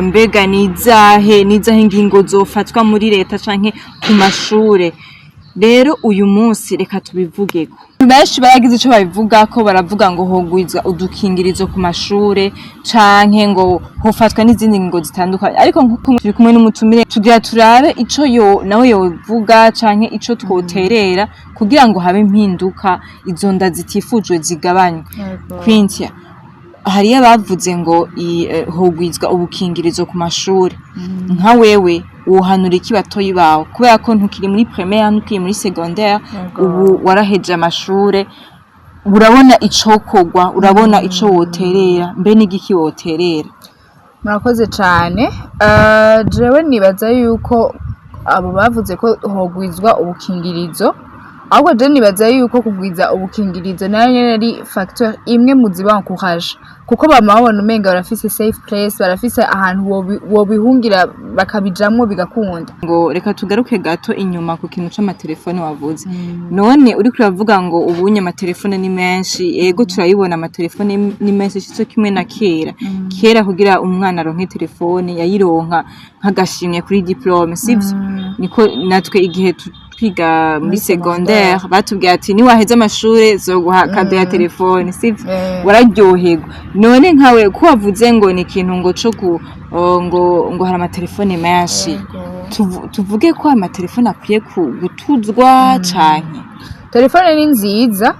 mbega nizahe ingingo zofatwa muri leta canke ku mashure. Rero uyu munsi reka tubivugeko. Benshi baragize ico babivuga ko baravuga ngo hogwizwa udukingirizo ku mashure canke ngo hofatwa n'izindi ngingo zitandukanye, ariko nkuko turi kumwe n'umutumire tugira turabe ico nawe yovuga canke ico twoterera kugira ngo habe impinduka izo nda zitifujwe zigabanywe. Quintia, hariyo bavuze ngo hogwizwa ubukingirizo ku mashure. Nka wewe uhanura iki batoyi bawe kubera ko ntukiri muri primaire ntukiri muri secondaire, ubu waraheje amashure, urabona icokogwa, urabona ico woterera, mbe n'igiki woterera? Murakoze cyane. Jewe nibaza yuko abo bavuze ko hogwizwa ubukingirizo, ahubwo je nibaza yuko kugwiza ubukingirizo nayo ari facteur imwe mu zibankouraje, kuko babona umenga barafise safe place, barafise ahantu wobihungira bakabijamwo bigakunda. Ngo reka tugaruke gato inyuma ku kintu c'amatelefone wavuze. None uri kuravuga ngo ubunye amatelefone ni menshi, ego turayibona amatelefone ni menshi cyo kimwe na kera kugira umwana aronke telefone yayironka nk'agashimwe kuri diplome, sivyo? Niko natwe igihe twiga muri secondaire batubwiye ati ni waheze amashure zoguha kado ya telefone, sivyo? Wararyoherwa. None nkawe ko wavuze ngo ni ikintu ngo co ngo hari amatelefone menshi, tuvuge ko amatelefone akwiye gutuzwa canke? Telefone ni nziza,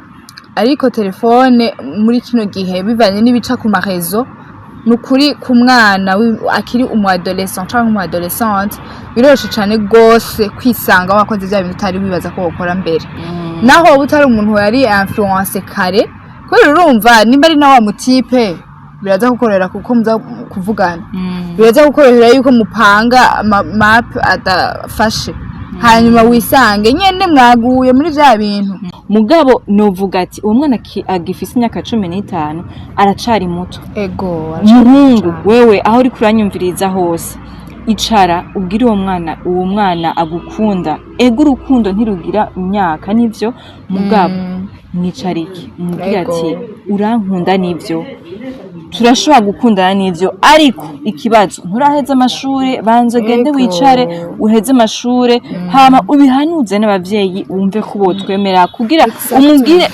ariko telefone muri kino gihe bivanye n'ibica ku marezo, nukuri ku mwana akiri adolescent cyangwa adolescente biroshe cyane gose kwisanga wakoze bya bintu utari bibaza ko ukora mbere. Naho utari umuntu yari influence kare, ko urumva nimba ari na wa mutipe biraza gukorera kuko muza kuvugana, biraza gukorera yuko mupanga map adafashe, hanyuma wisange nyene mwaguye muri bya bintu. Mugabo novuga ati uwo mwana agifise imyaka 15 aracari muto. Ego muhungu wewe aho uri kuranyumviriza hose, icara ubwire uwo mwana agukunda. Ego urukundo ntirugira imyaka nivyo, mugabo mwicarike umubwire ati urankunda nivyo, turashobora gukundana nivyo, ariko ikibazo nturaheze amashure, banze gende wicare uheze amashure, hama ubihanuze n'abavyeyi wumve ko botwemera kugira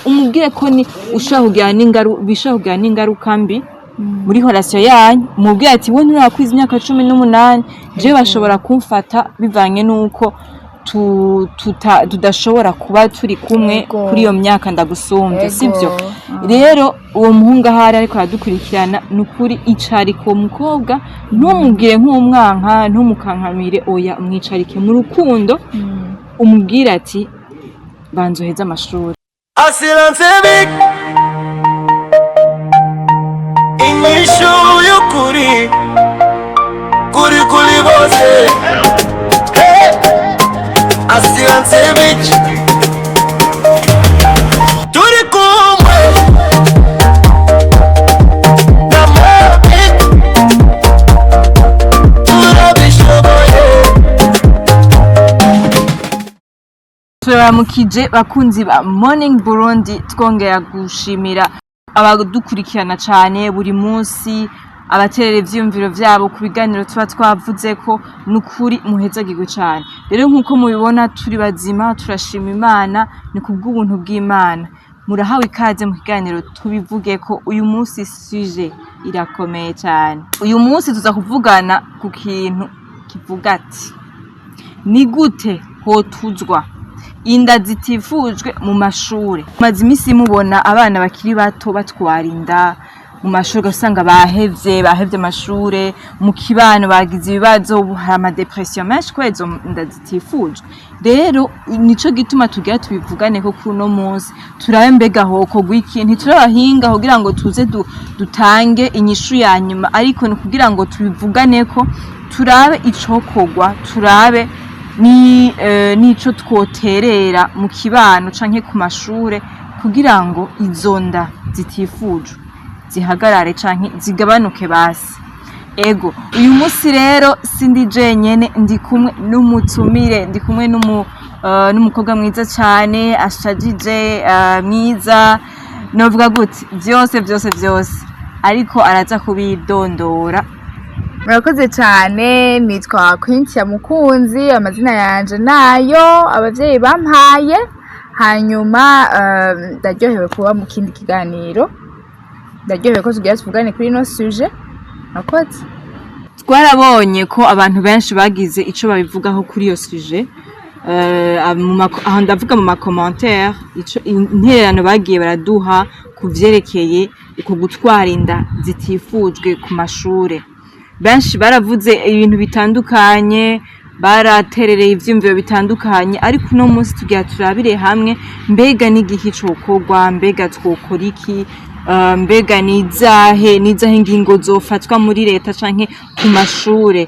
umubwire ko ni ushobora kugira n'ingaruka mbi muri relation yanyu. Umubwire ati we nturakwiza imyaka 18, je bashobora kumfata bivanye nuko tudashobora kuba turi kumwe kuri iyo myaka ndagusumbye, sivyo? Rero uwo muhungu ahari ariko aradukurikirana, nukuri icarike uwo mukobwa, ntumubwire nk'umwanka, ntumukankamire, oya mwicarike mu rukundo, umubwire ati banzo heza amashuri. Inyishu y'ukuri kuri bose, asiranse bici turi kumwe n'amabi turabishoboye. Turamukije bakunzi ba Morning Burundi, twongera gushimira abadukurikirana cyane buri munsi, abaterera ivyumviro vyabo ku biganiro tuba twavuze ko nukuri muhezagirwe cyane. Rero nkuko mubibona turi bazima, turashima Imana, ni kubw'ubuntu bw'Imana. Murahawe ikaze mu kiganiro tubivuge ko uyu munsi sujet irakomeye cyane. Uyu munsi tuza kuvugana ku kintu kivuga ati ni gute hotuzwa inda zitifujwe mu mashure. Maze imisi mubona abana bakiri bato batwara inda mu mashure, usanga bahevye amashure, mu kibano bagize ibibazo, hari ama depression menshi ko izo nda zitifujwe. Rero nico gituma tugira tubivugane ko kuno munsi turabe mbega hoko gwiki, ntiturabahinga kugira ngo tuze dutange inyishu ya nyuma, ariko ni kugira ngo tubivugane ko turabe icokogwa, turabe nico twoterera mu kibano canke ku mashure kugira ngo izo nda zitifujwe zihagarare canke zigabanuke basi. Ego uyu munsi rero sindi jenyene, ndi kumwe n'umutumire, ndi kumwe n'umukobwa mwiza cyane ashajije, mwiza, novuga gute byose ariko araza kubidondora murakoze cyane nitwa Quintia Mukunzi amazina yanje nayo abavyeyi bampaye hanyuma ndaryohewe kuba mu kindi kiganiro ndaryohewe ko tugira tuvugane kuri no sujet murakoze twarabonye ko abantu benshi bagize ico babivugaho kuri iyo sujet aho ndavuga mu makommentaire intererano bagiye baraduha ku vyerekeye uko gutwara inda zitifujwe ku mashure benshi baravuze ibintu bitandukanye baraterereye ivyumviro bitandukanye ariko uno munsi tugira turabire hamwe mbega n'igihe cokorwa mbega twokora iki mbega nizahe ingingo zofatwa muri leta canke ku mashure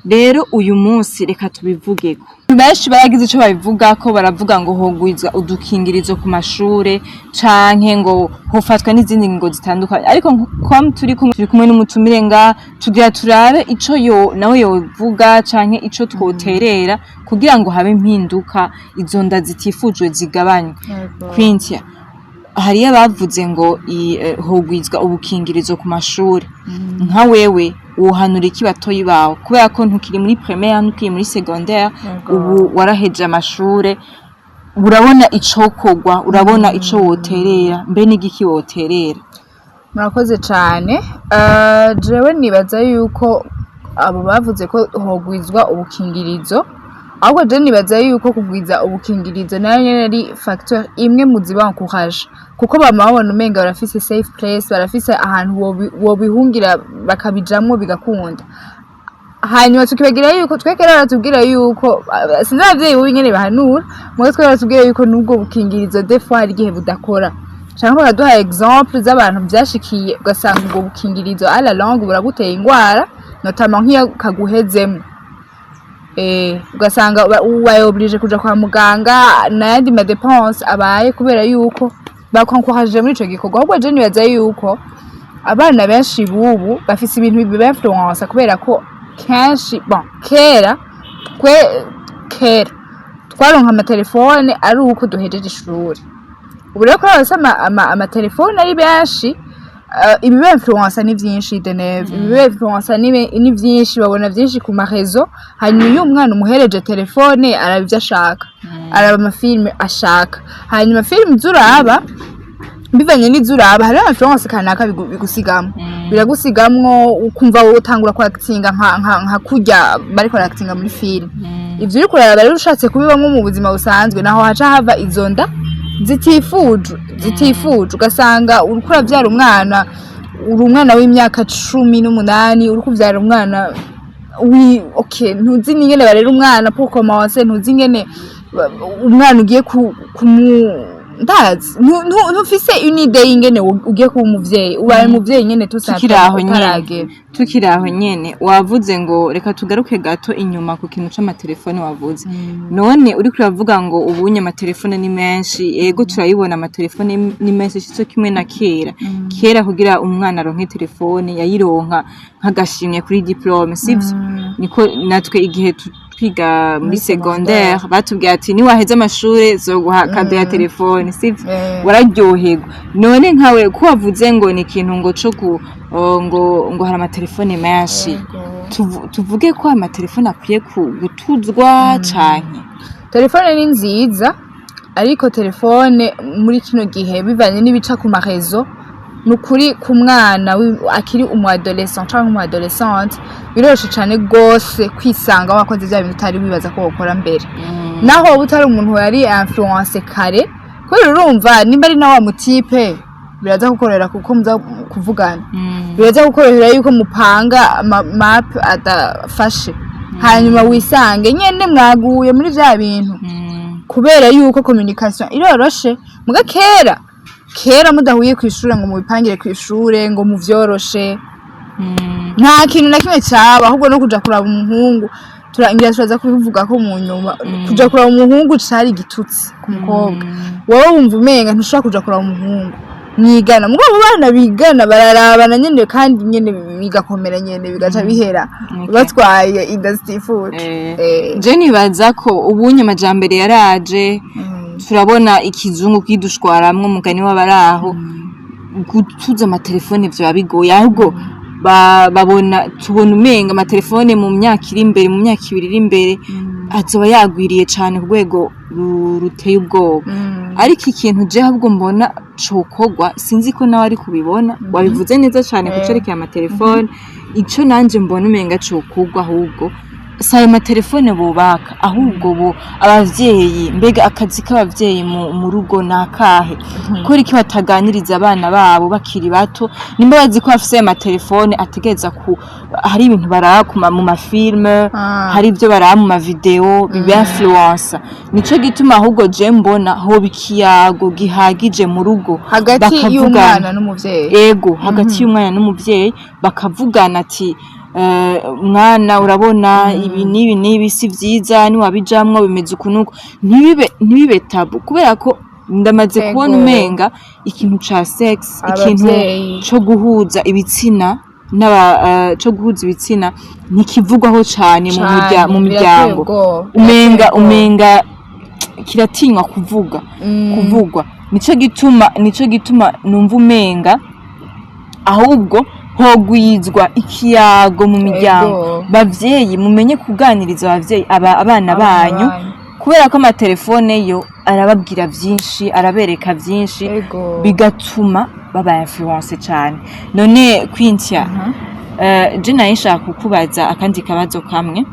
rero uyu munsi reka tubivugeko benshi baragize ico babivuga ko baravuga ngo hogwizwa udukingirizo ku mashure canke ngo hofatwa n'izindi ngingo zitandukanye ariko comme turi kumwe n'umutumire nga tugira turabe ico nawe yovuga canke ico twoterera kugira ngo habe impinduka izo nda zitifujwe zigabanywe Quintia hariya bavuze ngo hogwizwa ubukingirizo ku mashure nka wewe wohanura iki batoyi bawe kubera ko ntukiri muri primaire ntukiri muri secondaire ubu waraheje amashure urabona icokorwa urabona ico woterera mbe n'igiki woterera murakoze cyane jewe nibaza yuko abo bavuze ko hogwizwa ubukingirizo ahubwo je nibaza yuko kugwiza ubukingirizo nayo nyene ari facteur imwe mu zibankouraje kuko bama babona umenga barafise safe place barafise ahantu wobihungira bakabijamwo bigakunda hanyuma tukibagira yuko twekera baratubwira yuko sinzi abavyeyi bo nyene bahanura mwe twekera baratubwira yuko nubwo bukingirizo des fois hari igihe budakora cyangwa baraduha exemple z'abantu byashikiye ugasanga ubwo bukingirizo à la langue buraguteye ingwara notamment nk'iyo kaguhezemo ugasanga wayobrije kuja kwa muganga nayandi ma dépenses abaye kubera yuko bakonkoraje muri ico gikorwa ahubwo je nibaza yuko abana benshi bubu bafise ibintu bibainfluence kubera ko kenshi kera twaronka amatelefone ari uko duhejeje ishuri ubu rero ko abasama amatelefone ari benshi ibiba influence ni byinshi deneve ibiba influence ni byinshi babona byinshi ku marezo hanyuma uyu mwana umuhereje telefone arabivya ashaka araba amafilme ashaka hanyuma film zuraba bivanye n'izuraba hari influence kanaka bigusigamo biragusigamwo ukumva utangura kwactinga nka kurya bariko actinga muri film ivyo uri kuraba rero ushatse kubibamwo mu buzima busanzwe naho haca hava izo nda zitifuje ugasanga uriko uravyara umwana uri umwana w'imyaka 18 uriko uvyara umwana ntuzi n'ingene barera umwana pour commencer ntuzi ingene umwana ugiye ndazi ntufise une idée ingene ugiye kuba umuvyeyi ubaye umuvyeyi nyene tukiraho nyene wavuze ngo reka tugaruke gato inyuma ku kintu c'amatelefone wavuze none uri kuravuga ngo ubunye amatelefone ni menshi yego turayibona amatelefone ni menshi cyo kimwe na kera kugira umwana aronke telefone yayironka nk'agashimwe kuri diplome sivyo niko natwe igihe twiga muri secondaire batubwiye ati ni waheze amashure zoguha kado ya telefone sivyo wararyoherwa none nkawe ko wavuze ngo ni ikintu ngo cyo ngo hari amatelefone menshi tuvuge ko amatelefone akwiye gutuzwa canke telefone ni nziza ariko telefone muri kino gihe bivanye n'ibica ku marezo nukuri ku mwana akiri umuadolescent cyangwa umuadolescente biroshe cyane gose kwisanga wakoze bya bintu utari bibaza ko ukora mbere naho utari umuntu yari influence kare ko urumva nimba ari na wa mutipe biraza gukorera kuko muza kuvugana biraza gukorera yuko mupanga map adafashe hanyuma wisange nyene mwaguye muri bya bintu kubera yuko communication iroroshe muga kera mudahuye kw'ishure ngo mubipangire kw'ishure ngo muvyoroshe nta kintu na kimwe cyaba ahubwo no kuja kuraba umuhungu turangira turaza kubivuga ko mu nyuma kuja kuraba umuhungu cari gitutsi ku mukobwa wowe wumva umenga ntushaka kuja kuraba umuhungu mwigana mugabo bana bigana bararabana nyene kandi nyene bigakomera nyene bigaca bihera batwaye industry food je nibaza ko ubunye amajambere yaraje turabona ikizungu kidushwaramwe umugani w'abaraho gutuza amatelefone byo bigoye ahubwo tubona umenga amatelefone mu myaka iri imbere mu myaka 2 iri imbere azoba yagwiriye cyane ku rwego ruteye ubwoba ariko ikintu je ahubwo mbona cokogwa sinzi ko nawe ari kubibona wabivuze neza cyane kucerekeye amatelefone ico nanje mbona umenga cokogwa ahubwo sayo amatelefone bubaka ahubwo bo abavyeyi mbega akazi k'abavyeyi mu rugo nakahe kuri iki bataganiriza abana babo bakiri bato nimba bazi ko bafise amatelefone ategeza hari ibintu baraba mu mafilme hari ibyo baraba mu mavideo biba influencer nico gituma ahubwo je mbona ho bikiyago gihagije mu rugo hagati y'umwana n'umuvyeyi ego hagati y'umwana n'umuvyeyi bakavugana ati mwana urabona ibi nibi si vyiza ni wabijamwo bimeze ukunuko ntibibe tabu kubera ko ndamaze kubona umenga ikintu ca sex ikintu cyo guhuza ibitsina cyo guhuza ibitsina nikivugwaho cyane mu miryango umenga kiratinywa kuvugwa nico gituma numva umenga ahubwo hogwizwa ikiyago mu miryango bavyeyi mumenye kuganiriza abavyeyi abana banyu kubera ko amatelefone yo arababwira vyinshi arabereka vyinshi bigatuma baba influence cyane none kwintya je naye nshaka kukubaza akandi kabazo kamwe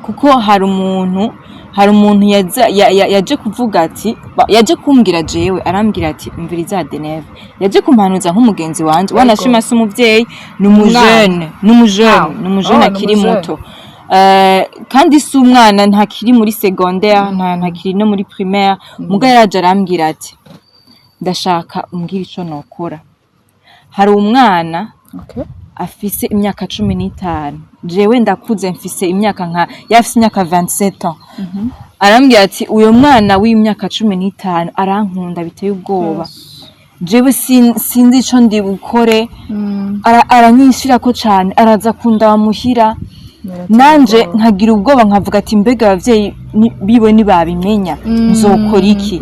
kuko hari umuntu yaje kuvuga ati yaje kumbwira jewe arambwira ati mviriza Deneve yaje kumpanuza nk'umugenzi wanje wanashima se umuvyeyi n'umujene akiri muto kandi si umwana ntakiri muri secondaire ntakiri no muri primaire muga yaraje arambwira ati ndashaka umbwira ico nokora hari umwana afise imyaka 15 jewe ndakuze mfise imyaka yafise imyaka 27 ans arambwira ati uyo mwana w'imyaka 15 arankunda biteye ubwoba jewe sinzi ico ndi bukore aranyishira ko cyane araza kunda bamuhira nanje nkagira ubwoba nkavuga ati mbega abavyeyi biwe nibabimenya nzokora iki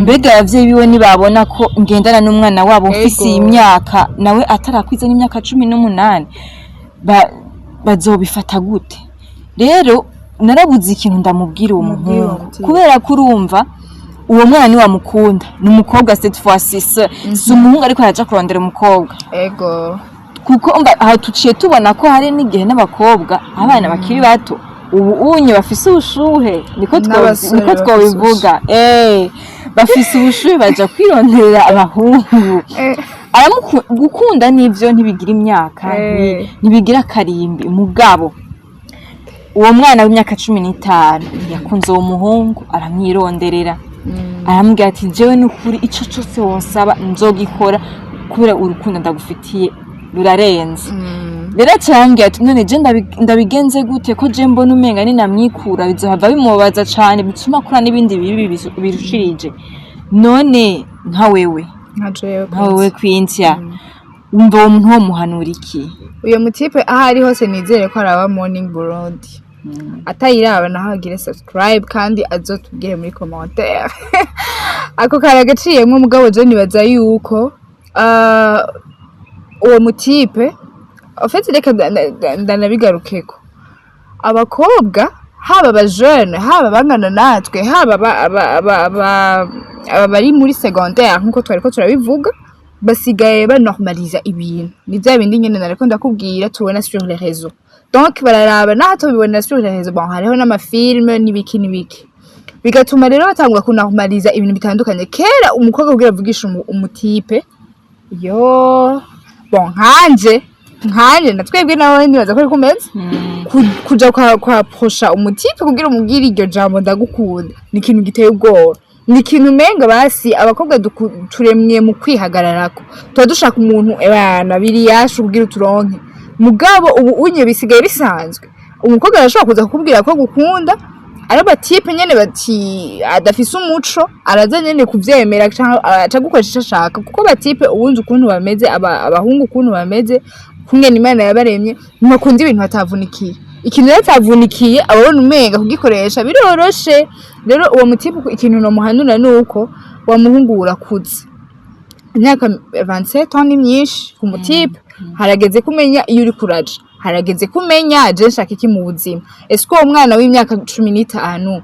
mbega abavyeyi biwe nibabona ko ngendana n'umwana wabo mfise imyaka nawe atarakwiza n'imyaka 18 bazobifata gute rero narabuze ikintu ndamubwira uwo muhungu kubera ko urumva uwo mwana ni wamukunda ni umukobwa cette fois-ci si umuhungu ariko araja kurondera umukobwa kuko aha tuciye tubona ko hari n'igihe n'abakobwa abana bakiri bato ubu unye bafise ubushuhe niko twobivuga bafise ubushuhe baja kwironderera abahungu gukunda n'ivyo ntibigira imyaka ntibigira akarimbi mugabo uwo mwana w'imyaka 15 yakunze uwo muhungu aramwironderera arambwira ati jewe n'ukuri ico cyose wonsaba nzogikora kubera urukundo ndagufitiye rurarenze rero cyangwa ati none je ndabigenze gute ko je mbona umenga ni namwikura bizohava bimubaza cyane bituma kura n'ibindi bibi birushirije none nka wewe kwintya umva uwo muntu wo muhanura iki uyo mutipe ahari hose nizere ko araba Morning Burundi atayiraba naho agire subscribe kandi azotubwire muri commentaire ako karagaciyemo mugabo je nibaza yuko uwo mutipe ofete reka ndanabigarukeko abakobwa haba abajene haba bangana natwe haba bari muri secondaire nkuko twari ko turabivuga basigaye banormaliza ibintu ni bya bindi nyene nareko ndakubwira tubona sur les réseaux donc bararaba naho tubibona sur les réseaux bon hariho n'amafilme n'ibiki bigatuma rero batangura kunormaliza ibintu bitandukanye kera umukobwa ubwira avugisha umutipe yo bon nkanje natwebwe nawe nibaza ko kumeze kuja kwa prosha umutipe kugira umubwira iryo jambo ndagukunda ni ikintu giteye ubwoba ni ikintu menga basi abakobwa turemwe mu kwihagararako tuba dushaka umuntu ebana biri yashu kugira uturonke mugabo ubu unye bisigaye bisanzwe umukobwa arashobora kuza kukubwira ko gukunda araba tipe nyene bati adafise umuco araza nyene kuvyemera aca gukoresha ashaka kuko batipe ubunzi ukuntu bameze abahungu ukuntu bameze kumwe Imana yabaremye ntakunda ibintu batavunikiye ikintu yatavunikiye ababona umenga kugikoresha biroroshe rero uwo mutipe ikintu no muhanura nuko wa muhungu urakuze imyaka 27 ans ni myinshi ku mutipe harageze kumenya iyo uri kuraja harageze kumenya je nshaka iki mu buzima ese ko umwana w'imyaka 15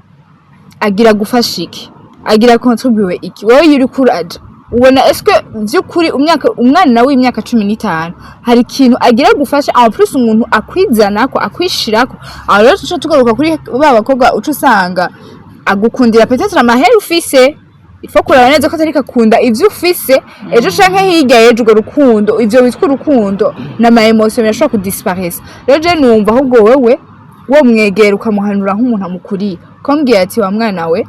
agira gufasha iki agira contribute iki wowe iyo uri kuraja ubona eske by'ukuri umwana w'imyaka 15 hari ikintu agira gufasha en plus umuntu akwizana ko akwishirako aho rero tuco tugaruka kuri babakobwa uco usanga agukundira peut-être amahera ufise ifo kuraba neza ko atari kakunda ivyo ufise ejo canke hirya yejo urwo rukundo ivyo witwa urukundo n'ama emotion birashobora kudisparaître rero je numva ahubwo wewe wo mwegera ukamuhanura nk'umuntu amukuriye kombwiye ati wa mwana we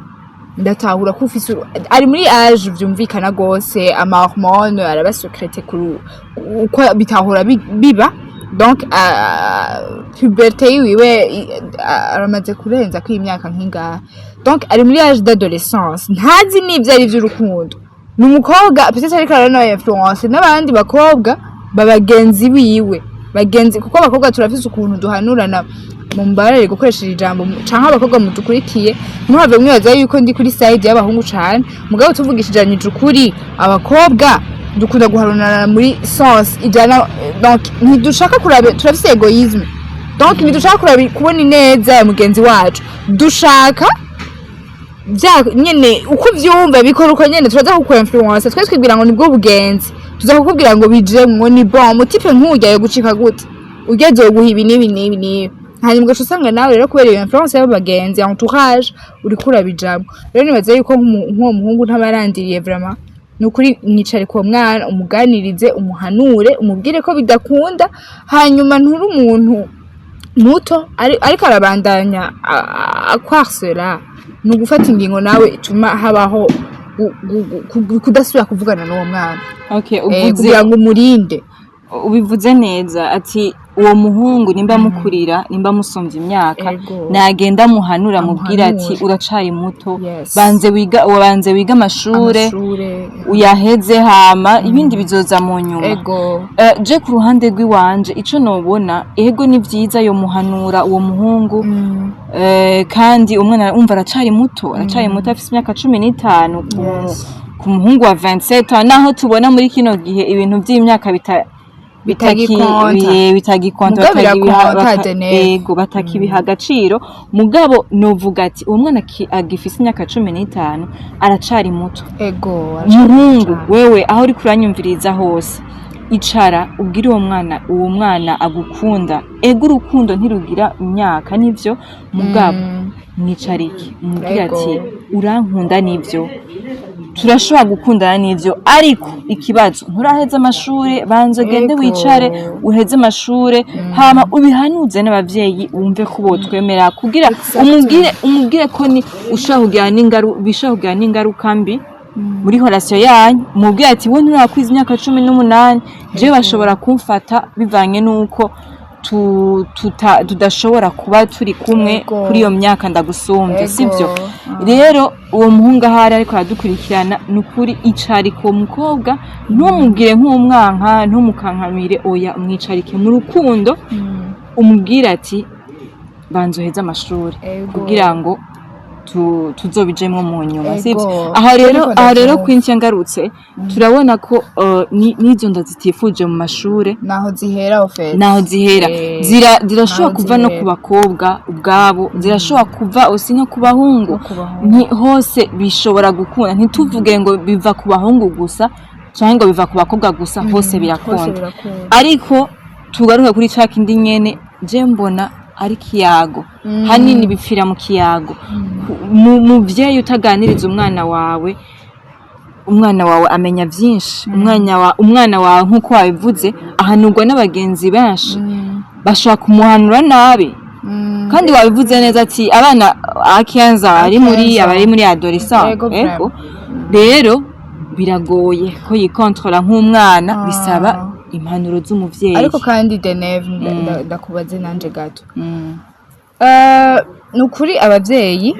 ndatahura ko ufise ari muri age vyumvikana gose ama hormone araba secrete uko bitahura biba donc puberté yiwe aramaze kurenza ko imyaka nk'ingaha donc ari muri âge d'adolescence ntazi n'ivyo ari vy'urukundo n'umukobwa peut-être ariko arana influence n'abandi bakobwa babagenzi biwe bagenzi kuko abakobwa turafise ukuntu duhanurana mu mbarare gukoresheje ijambo canke abakobwa mudukurikiye ntuhave mwibaza yuko ndi kuri side y'abahungu cane mugabo tuvugishijanye ukuri abakobwa dukunda guharunana muri sens ijana donc ntidushaka kurabe turafise egoisme donc ntidushaka kurabe kubona ineza ya mugenzi wacu dushaka nyene uko vyumva bikora uko nyene turaza ku influence twese twibwira ngo nibwo bugenzi tuza kukubwira ngo bije ngo ni bon mutipe nk'ujya yo gucika gute ugeze guha ibi nibi hanyuma usanga nawe rero kubera iyo influence y'abagenzi entourage uri kurabijamo rero nibaze yuko nk'uwo muhungu ntabarandiriye vraiment nukuri nicare ko mwana umuganirize umuhanure umubwire ko bidakunda hanyuma nturi umuntu muto ariko arabandanya akwarsera no gufata ingingo nawe ituma habaho kudasubira kuvugana n'uwo mwana okay kugira ngo umurinde ubivuze neza ati uwo muhungu nimba mukurira nimba musomvye imyaka nagenda muhanura mubwira ati uracari muto banze wiga amashure uyaheze hama ibindi bizoza mu nyuma je ku ruhande rw'iwanje ico nobona ego ni vyiza yo muhanura uwo muhungu kandi umwana umva aracari muto afise imyaka 15 ku muhungu wa 27 naho tubona muri kino gihe ibintu vy'imyaka bitagikonta batakibiha agaciro mugabo novuga ati uwo mwana agifise imyaka 15 aracari muto muhungu wewe aho uri kuranyumviriza hose icara ubwire uwo mwana agukunda ego urukundo ntirugira imyaka nivyo mugabo mwicarike umubwire ati urankunda nivyo turashobora gukundana n'ivyo ariko ikibazo nturaheze amashure banze gende wicare uheze amashure hama ubihanuze n'abavyeyi wumve ko botwemera kugira umubwire ko ni ushaka kugira n'ingaruka mbi muri relation yanyu umubwire ati we nturakwiza imyaka 18 je bashobora kumfata bivanye nuko tudashobora kuba turi kumwe kuri iyo myaka ndagusumvye sivyo rero uwo muhungu ahari ariko aradukurikirana nukuri icarike uwo mukobwa ntumubwire nk'umwanka ntumukankamire oya umwicarike mu rukundo umubwire ati banzoheza amashuri kugira ngo tuzobijemwo mu nyuma sivyo aha rero kwinshi ngarutse turabona ko n'izo nda zitifuje mu mashure naho zihera zirashobora kuva no ku bakobwa ubwabo zirashobora kuva osi no ku bahungu hose bishobora gukunda ntituvuge ngo biva ku bahungu gusa canke ngo biva ku bakobwa gusa hose birakunda ariko tugaruka kuri ca kindi nyene je mbona ari kiyago hanini bipfira mu kiyago muvyeyi utaganiriza umwana wawe amenya vyinshi umwana wawe nkuko wabivuze ahanurwa n'abagenzi benshi bashaka kumuhanura nabi kandi wabivuze neza ati abana akianza abari muri adolescent ego rero biragoye ko yikontrola nk'umwana bisaba impanuro z'umuvyeyi ariko kandi Deneve ndakubaze nanje gato nukuri abavyeyi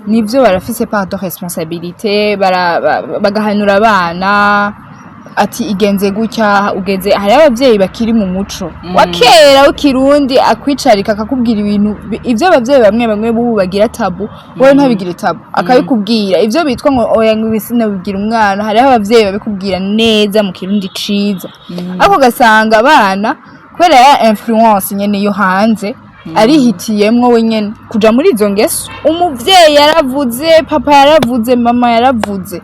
nivyo barafise part de responsabilité bagahanura abana ati igenze gutya ugeze hari abavyeyi bakiri mu muco wa kera w'ikirundi akwicarika akakubwira ibintu ivyo abavyeyi bamwe bamwe bubu bagira tabu wowe ntabigire tabu akabikubwira ivyo bitwa ngo oya ngibisina bigira umwana hari abavyeyi babikubwira neza mu kirundi ciza ako gasanga abana kubera ya influence nyene yo hanze arihitiyemwo wenyene kuja muri izo ngeso umuvyeyi yaravuze papa yaravuze mama yaravuze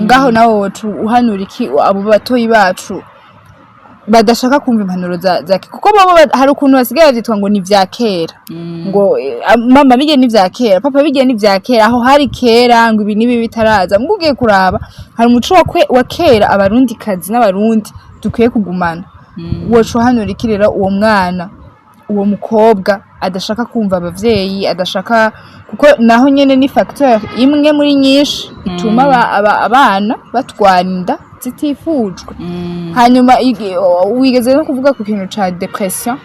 ngaho nawe wocu uhanura iki abo batoyi bacu badashaka kumva impanuro za kuko babo hari ukuntu basigaye bavyitwa ngo ni vya kera ngo mama bige ni vya kera papa bige ni vya kera aho hari kera ngo ibi nibi bitaraza mugiye kuraba hari umuco wa kera abarundi kazi n'abarundi dukwiye kugumana wocu uhanura iki rero uwo mwana uwo mukobwa adashaka kumva abavyeyi adashaka kuko naho nyene ni facteur imwe muri nyinshi ituma abana batwarinda zitifujwe hanyuma wigeze no kuvuga ku kintu ca depression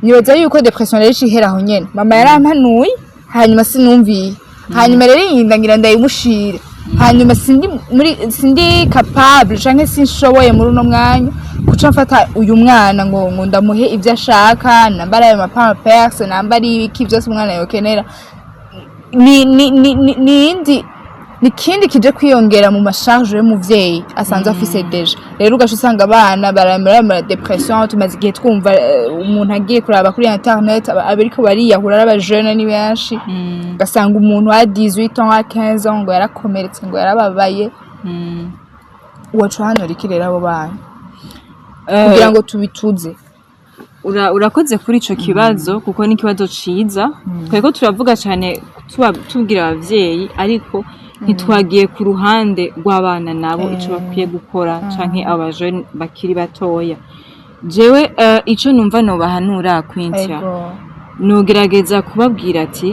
nibaza yuko depression rero iheraho nyene mama yarampanuye hanyuma sinumviye hanyuma rero yindangira ndayimushire hanyuma sindi capable canke sinshoboye muri uno mwanya kuca mfata uyu mwana ngo ndamuhe ivyo ashaka nambara ayo mapamperse nambara ibiki vyose umwana yokenera ni kindi kije kwiyongera mu masharge y'umuvyeyi asanzwe afise deja rero ugaca usanga abana baramera depression tumaze igihe twumva umuntu agiye kuraba kuri internet abariko bariyahura n'abajeune ni benshi gasanga umuntu wa 18 ans 15 ans ngo yarakomeretse ngo yarababaye wacu hano rikirera abo bana kugira ngo tubituze urakoze kuri ico kibazo kuko ni kibazo ciza twego turavuga cyane tubwira abavyeyi ariko ntitwagiye ku ruhande rw'abana nabo ico bakwiye gukora canke abajeune bakiri batoya jewe ico numva no bahanura kwintya nogerageza kubabwira ati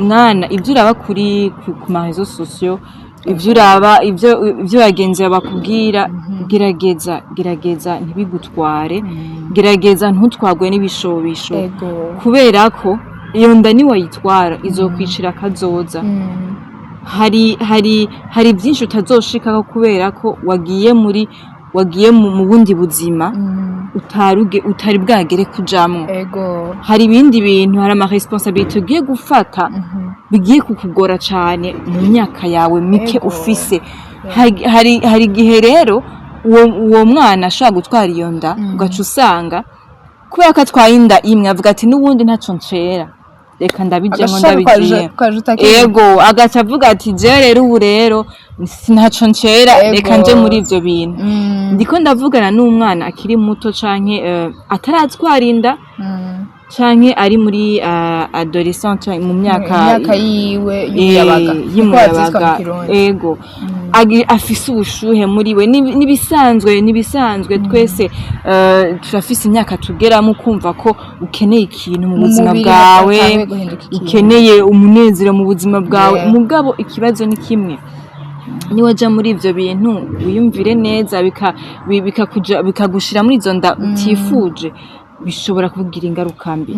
mwana ivyo uraba kuri ku marezo sociaux ivyo uraba ivyo bagenzi bakubwira gerageza ntibigutware gerageza ntutwagwe n'ibishobisho kubera ko iyo nda ni wayitwara izokwicira kazoza hari byinshi utazoshikaho kubera ko wagiye mu bundi buzima utari bwagere kujamwo hari ibindi bintu hari ama responsabilité ugiye gufata bigiye kukugora cyane mu myaka yawe mike ufise hari igihe rero uwo mwana ashobora gutwara iyo nda ugaca usanga kubera ko atwaye inda imwe avuga ati n'ubundi ntaco ncera reka ndabijemo ndabigiye ego agaca avuga ati je rero ubu rero ntaco ncera reka nje muri ivyo bintu ndiko ndavugana n'umwana akiri muto canke ataratwara inda canke ari muri adolescent mu myaka yiwe y'umuyabaga ego afise ubushuhe muri we nibisanzwe twese turafise imyaka tugeramo kumva ko ukeneye ikintu mu buzima bwawe ukeneye umunezero mu buzima bwawe mugabo ikibazo ni kimwe niwaja muri ivyo bintu wiyumvire neza bikagushira muri izo nda utifuje bishobora kugira ingaruka mbi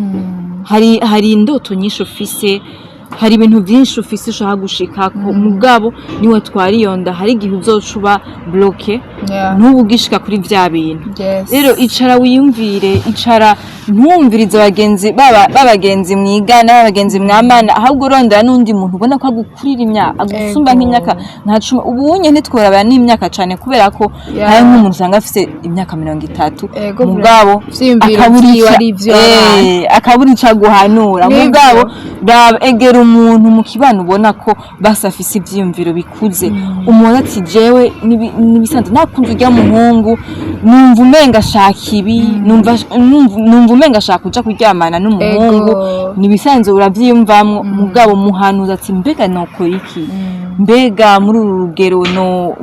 hari indoto nyinshi ufise hari ibintu byinshi ufise ushaka gushikako mugabo niwe twari yonda hari igihe uzocuba bloke ntubugishika kuri vya bintu rero icara wiyumvire icara ntumvirize abagenzi babagenzi mwigana babagenzi mwamana ahubwo urondera n'undi muntu ubona ko agukurira imyaka agusumba nk'imyaka nka 10 ubunye ntitworaba n'imyaka cyane kubera ko hari nk'umuntu usanga afise imyaka 30 mugabo akaburi ca guhanura mugabo egera umuntu mu kibano ubona ko basafise ivyiyumviro bikuze umuntu ati jewe nibisanzwe nakunze ujya muhungu numva umenga shaka ibi numva umenga shaka kuja kuryamana n'umuhungu nibisanzwe uravyiyumvamwo mugabo muhanuza ati mbega nokora iki mbega muri uru rugero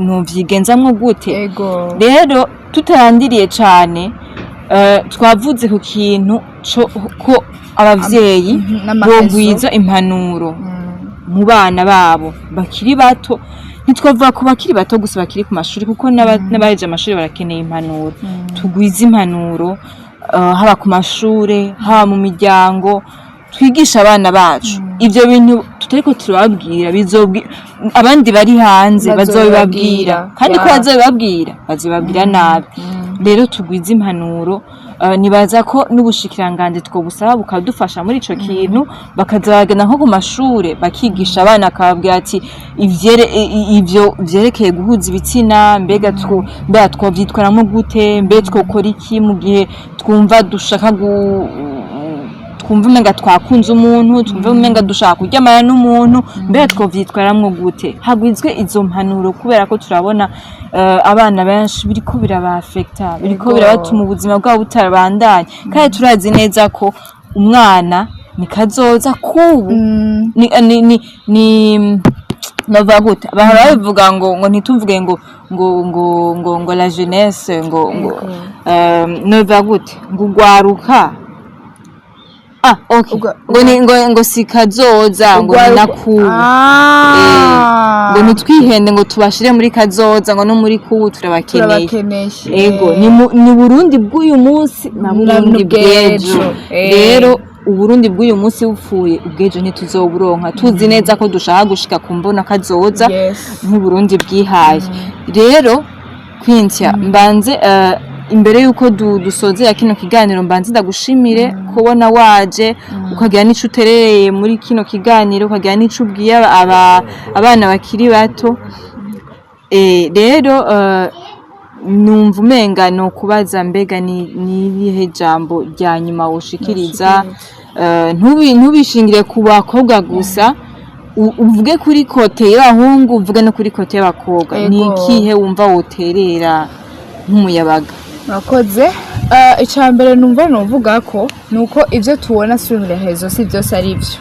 no vyigenzamwo gute rero tutarandiriye cane twavuze ku kintu ko abavyeyi bogwiza impanuro mu bana babo bakiri bato ntitwavuga ko bakiri bato gusa bakiri ku mashuri kuko n'abaheje amashuri barakeneye impanuro tugwiza impanuro haba ku mashure haba mu miryango twigisha abana bacu ivyo bintu tutariko turababwira abandi bari hanze bazobibabwira kandi ko bazobibabwira nabi rero tugwiza impanuro nibaza ko n'ubushikiranganje twobusaba bukadufasha muri ico kintu bakazagenda nko ku mashure bakigisha abana akababwira ati ivyo vyerekeye guhuza ibitsina mbega twovyitwaramo gute mbe twokora iki mu gihe twumva dushaka twumva umenga twakunze umuntu twumva umenga dushaka kuryamana n'umuntu mbega twovyitwaramwo gute hagwizwe izo mpanuro kubera ko turabona abana benshi biriko birabafekta biriko birabatuma ubuzima bwabo butarabandanya kandi turazi neza ko umwana ni kazoza kubu ni bavuga gute bahora bavuga ngo ntitumvuge ngo la jeunesse ngo bavuga gute ngo ugwaruka okay ngo sikazoza ngo nakubu ngo nitwihende ngo tubashire muri kazoza ngo no muri kubu turabakeneye ego ni Burundi bw'uyu munsi na Burundi bw'ejo rero Uburundi bw'uyu munsi bupfuye ubwejo ntituzoburonka tuzi neza ko dushaka gushika kumbona kazoza nk'Uburundi bwihaye rero kwintya mbanze imbere yuko dusozera kino kiganiro mbanze ndagushimire kubona waje ukagira n'ico uterereye muri kino kiganiro ukagira n'ico ubwiye abana bakiri bato rero numva umenga no kubaza mbega nibihe jambo rya nyuma woshikiriza ntubishingire ku bakobwa gusa uvuge kuri kote y'abahungu uvuge no kuri kote y'abakobwa ni ikihe wumva woterera nk'umuyabaga Nakoze icambere numva novuga ko nuko ivyo tubona sur les réseaux si byose ari byo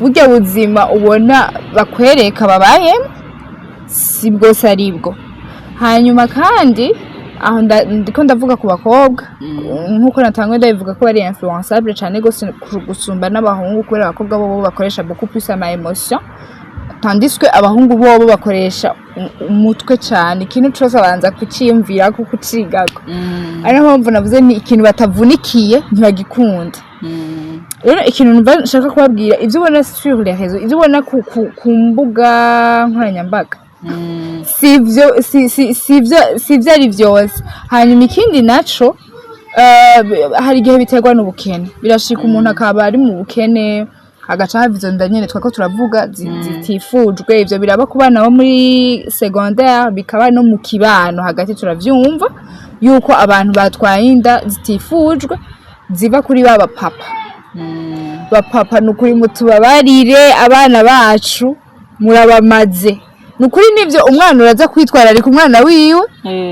burya buzima ubona bakwereka babaye si bwose ari bwo hanyuma kandi aho ndiko ndavuga ku bakobwa nkuko natangwe ndabivuga ko bari influençable cyane gose gusumba n'abahungu kubera abakobwa bo bakoresha beaucoup plus ama émotion tandis que abahungu bo bakoresha umutwe cyane ikintu cyose abanza kuciyumvira ko kucigako ari mpamvu navuze ni ikintu batavunikiye ntibagikunda rero ikintu nshaka kubabwira ivyo ubona sur les réseaux ivyo ubona ku mbuga nkoranyambaga sivyo ari vyose hanyuma ikindi naco hari igihe biterwa n'ubukene birashika umuntu akaba ari mu bukene agaca hava izo nda nyene twako turavuga zitifujwe ivyo biraba ku bana bo muri secondaire bikaba no mu kibano hagati turavyumva yuko abantu batwaye inda zitifujwe ziva kuri baba papa nukuri mutubabarire abana bacu murabamaze nukuri nivyo umwana uraza kwitwararika umwana wiwe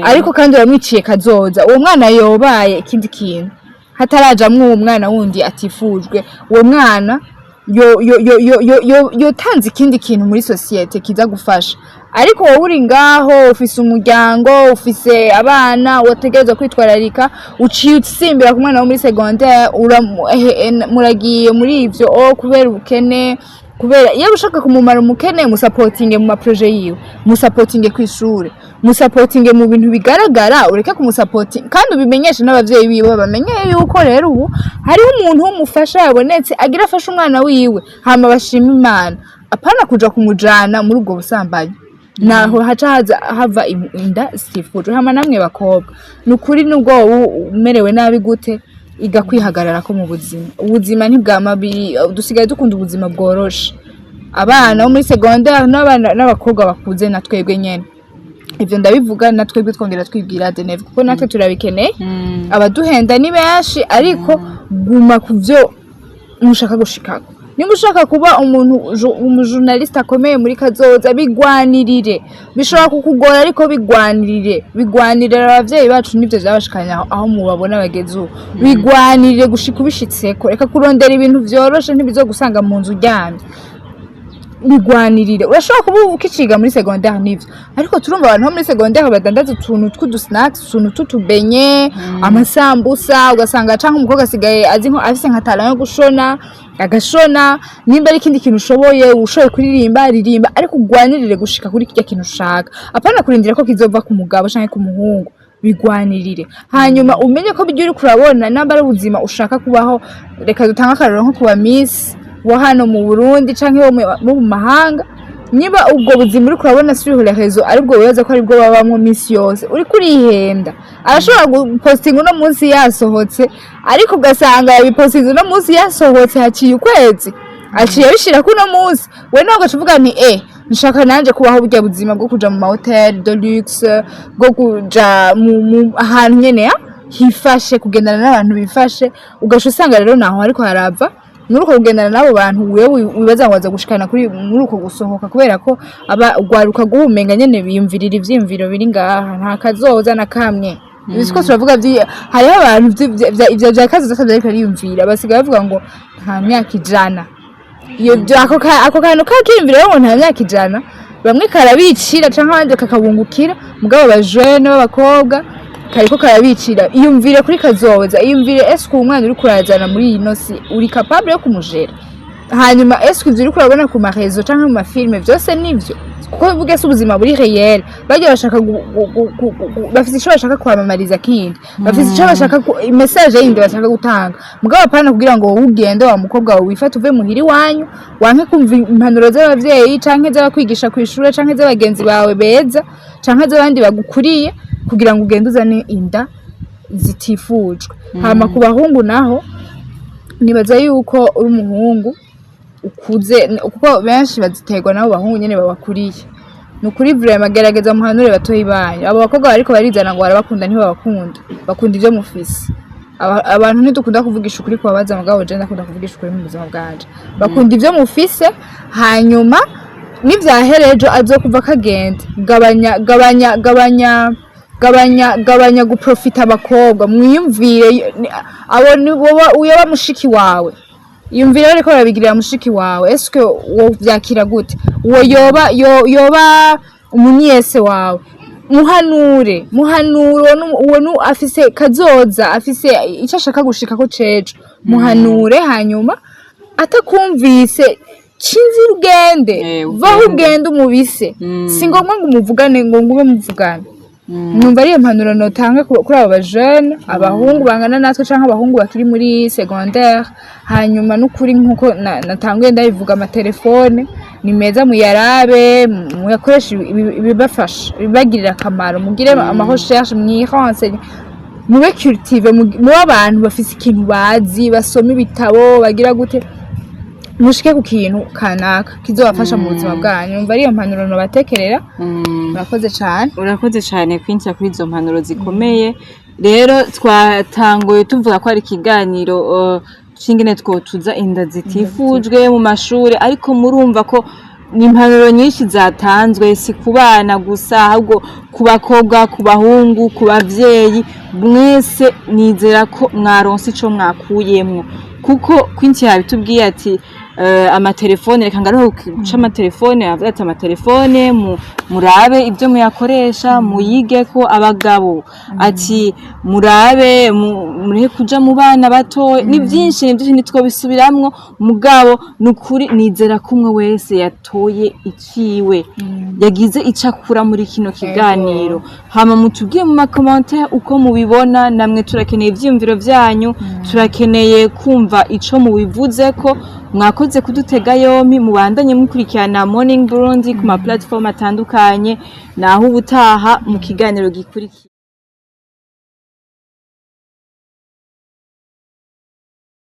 ariko kandi uramwiciye kazoza uwo mwana yobaye ikindi kintu hatarajamwo uwo mwana wundi atifujwe uwo mwana yo tanze ikindi kintu muri societe kiza gufasha ariko wowe uri ngaho ufise umuryango ufise abana wategerezwa kwitwararika uciye utsimbira ku mwana wo muri secondaire muragiye muri ivyo kubera ubukene kubera iyo ushaka kumumara umukene musupportinge mu maproje yiwe musupportinge kw'ishure musupportinge mu bintu bigaragara ureke kumusupporting kandi ubimenyeshe n'abavyeyi biwe bamenye yuko rero ubu hari umuntu w'umufasha yabonetse agira afasha umwana wiwe hama bashima Imana apana kuja kumujana muri ubwo busambanyi naho haca hava inda sifuje hama namwe bakobwa nukuri nubwo umerewe nabi gute iga kwihagarara ko mu ubuzima ntibwamabiri dusigaye dukunda ubuzima bworoshe abana bo muri secondaire n'abana n'abakobwa bakuze na twebwe nyene ivyo ndabivuga na twebwe twongera twibwira Deneve kuko natwe turabikeneye abaduhenda ni benshi ariko guma kuvyo mushaka gushikako nimba ushaka kuba umujournaliste akomeye muri kazoza bigwanirire bishobora kukugora ariko bigwanirire abavyeyi bacu nivyo byabashikanya aho mubabona bageze ubu bigwanirire gushika ubishitseko reka kurondera ibintu vyoroshe ntibizogusanga mu nzu uryamye bigwanirire urashobora kuba ukiciga muri secondaire nivyo ariko turumva abantu bo muri secondaire badandaza utuntu tw'udusnacks utuntu tutubenye amasambusa ugasanga canke umukobwa asigaye azi nko afise nka talent yo gushona agashona nimba ari ikindi kintu ushoboye kuririmba ariko ugwanirire gushika kuri kirya kintu ushaka apana kurindira ko kizova ku mugabo canke ku muhungu bigwanirire hanyuma umenye ko bijye uri kurabona namba ari ubuzima ushaka kubaho reka dutanga akarero nko kuba Miss wa hano mu Burundi canke wo mu mahanga, niba ubwo buzima uri kurabona sur les réseaux aribwo wibaza ko aribwo babamwo misi yose uri kurihenda. Arashobora gupostinga uno munsi yasohotse ariko ugasanga yabipostinze uno munsi yasohotse haciye ukwezi aciye bishira kuno munsi, we ntabwo uvuga nti nshaka nanje kubaho burya buzima bwo kuja mu mahoteli de luxe, bwo kuja mu ahantu nyene hifashe, kugendana n'abantu bifashe, ugasha usanga rero naho ariko harava muri uko kugendana n'abo bantu wewe wibaza ngo waza gushikana muri uko gusohoka, kubera ko ugwaruka guhumenga nyene biyumvirira ivyimviro biri ngaha, nta kazoza na kamwe. Bisiko turavuga hariho abantu ivyo vya kazoza ariko ariyumvira, basigaye bavuga ngo nta myaka ijana. Iyo ako kantu kakiyumvira rero nta myaka ijana, bamwe karabicira canke abandi kakabungukira, mugabo abajene b'abakobwa kariko karabicira. Iyumvire kuri kazoza, iyumvire eske umwana uri kurazana muri ino si uri capable yo kumujera, hanyuma eske ivyo uri kurabona ku marezo canke mu mafilme vyose nivyo, kuko bivuga se ubuzima buri réel. Bajya bashaka bafite ico bashaka kwamamariza kindi, bafite ico bashaka message yindi bashaka gutanga, mugabo apana kugira ngo wowe ugende wa mukobwa wawe wifate uve muhiri wanyu, wanke kumva impanuro z'abavyeyi canke z'abakwigisha kw'ishure canke z'abagenzi bawe beza canke z'abandi bagukuriye, kugira ngo ugende uzane inda zitifujwe. Hama ku bahungu naho nibaza yuko uri umuhungu ukuze, kuko benshi baziterwa nabo bahungu nyene babakuriye. Nukuri vraiment gerageza muhanure batoyi banyu. Abo bakobwa bariko barizana ngo barabakunda ntibabakunda, bakunda ivyo mufise. Abantu ntidukunda kuvugisha ukuri kubabaza, mugabo je ndakunda kuvugisha ukuri mu buzima bwanje. Bakunda ivyo mufise, hanyuma nivyaherejo azokuva kagenda. Gabanya guprofita abakobwa, mwiyumvire abo ni uyoba mushiki wawe. Yumvire ariko barabigirira mushiki wawe, eske wo vyakira gute? Uwo yoba umunyese wawe, muhanure uwo afise kazoza, afise icyo ashaka gushika ko cejo, muhanure. Hanyuma atakumvise cinzi ugende, vaho ugende umubise, si ngombwa ngo umuvugane, ngo ngube muvugane. Numva ari impanuro notanga kuri abo bajene, abahungu bangana natwe canke abahungu bakiri muri secondaire. Hanyuma n'ukuri nkuko natanguye ndabivuga, amatelefone ni meza, muyarabe, muyakoresha ibibafasha, ibibagirira akamaro, mugire amarecherche, mwirense, mube cultive, mube abantu bafise ikintu bazi, basoma ibitabo, bagira gute, mushike ku kintu kanaka kizobafasha mu buzima bwanyu. Numva ari impanuro nabatekerera. Urakoze cyane kwinjira kuri izo mpanuro zikomeye. Rero twatanguye tuvuga ko ari ikiganiro cingene twotuza inda zitifujwe mu mashuri, ariko murumva ko ni impanuro nyinshi zatanzwe, si ku bana gusa, ahubwo ku bakobwa, ku bahungu, ku bavyeyi. Mwese nizera ko mwaronse ico mwakuyemwo, kuko kwinshi yabitubwiye ati amatelefone, reka ngaruka guca amatelefone, avuga ati amatelefone murabe ibyo muyakoresha, muyige ko. Abagabo ati murabe murihe kuja mu bana bato, ni byinshi nitwo bisubiramwo. Mugabo nukuri nizera ko umwe wese yatoye iciwe, yagize icakura muri kino kiganiro. Hama mutubwiye mu makommentaire uko mubibona, namwe turakeneye ivyumviro vyanyu, turakeneye kumva ico mubivuze ko. Mwakoze kudutega yompi, mubandanye mukurikirana Morning Burundi ku ma platform atandukanye, naho ubutaha mu kiganiro gikurikira.